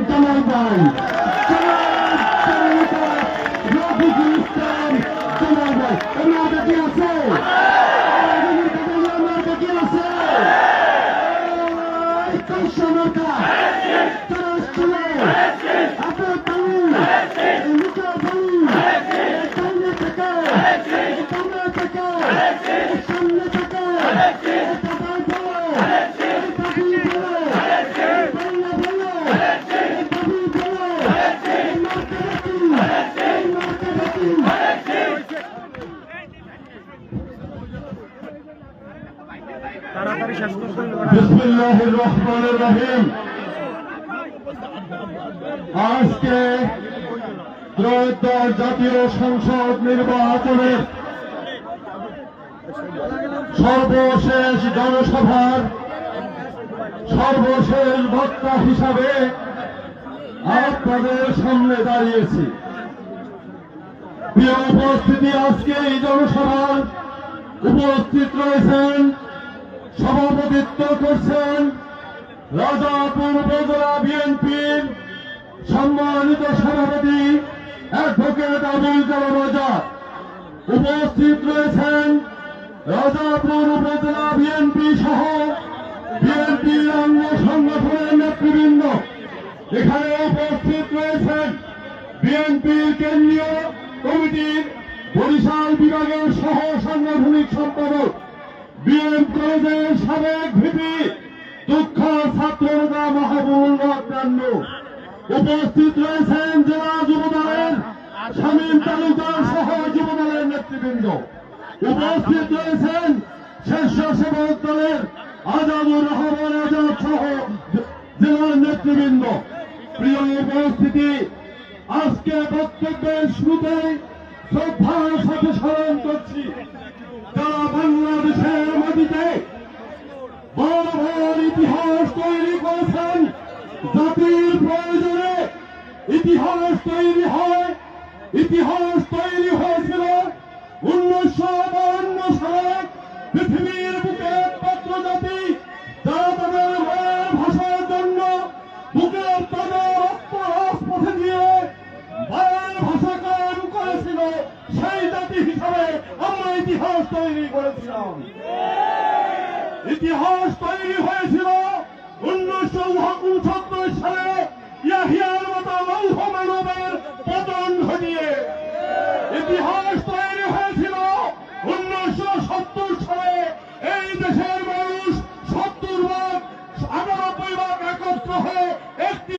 জামাল ভাই, রফিকুল ইসলাম জামাল ভাই। ওনাদের কি আছে? ওনাদের কি আছে? কৃষ্ণনতা আপনার বাড়ি মুখের বাড়ি সামনে থেকে সামনে থেকে সামনে থেকে দাবাই বলো দাবি বলো বলো বলো দাবি বলো মার্কা বাকি বিসমিল্লাহির রহমানির রহিম। আজকে ত্রয়োদশ জাতীয় সংসদ নির্বাচনের সর্বশেষ জনসভার সর্বশেষ বক্তা হিসাবে আপনাদের সামনে দাঁড়িয়েছি। প্রিয় উপস্থিতি, আজকে এই জনসভার উপস্থিত রয়েছেন, সভাপতিত্ব করছেন রাজাপুর উপজেলা বিএনপির সম্মানিত সভাপতি অ্যাডভোকেট আবুল কালাম আজাদ। উপস্থিত রয়েছেন রাজাপুর উপজেলা বিএনপি সহ বিএনপির অঙ্গ সংগঠনের নেতৃবৃন্দ। এখানে উপস্থিত রয়েছেন বিএনপির কেন্দ্রীয় কমিটির বরিশাল বিভাগের সহ সাংগঠনিক সম্পাদক, বিএম কলেজের সাবেক ভিপি দুঃখ ছাত্রনেতা মাহবুবুল হক নান্নু। উপস্থিত রয়েছেন জেলা যুবদলের শামীম তালুকদার সহ যুবদলের নেতৃবৃন্দ। উপস্থিত রয়েছেন স্বেচ্ছাসেবক দলের আজাদুর রহমান আজাদ সহ জেলার নেতৃবৃন্দ। প্রিয় উপস্থিতি, আজকে বক্তব্যের শুরুতেই শ্রদ্ধার সাথে স্মরণ করছি যারা বাংলাদেশের মাটিতে বড় বড় ইতিহাস তৈরি করেছেন। জাতির প্রয়োজনে ইতিহাস তৈরি হয়। ইতিহাস তৈরি হয়েছিল 1952 সালে। পৃথিবীর বুকে একমাত্র জাতি যারা তাদের মায়ের ভাষার জন্য বুকের তাদের রক্ত রাজপথে দিয়ে মায়ের ভাষা কায়েম করেছিল, সেই জাতি হিসাবে আমরা ইতিহাস তৈরি করেছিলাম। ইতিহাস তৈরি হয়েছিল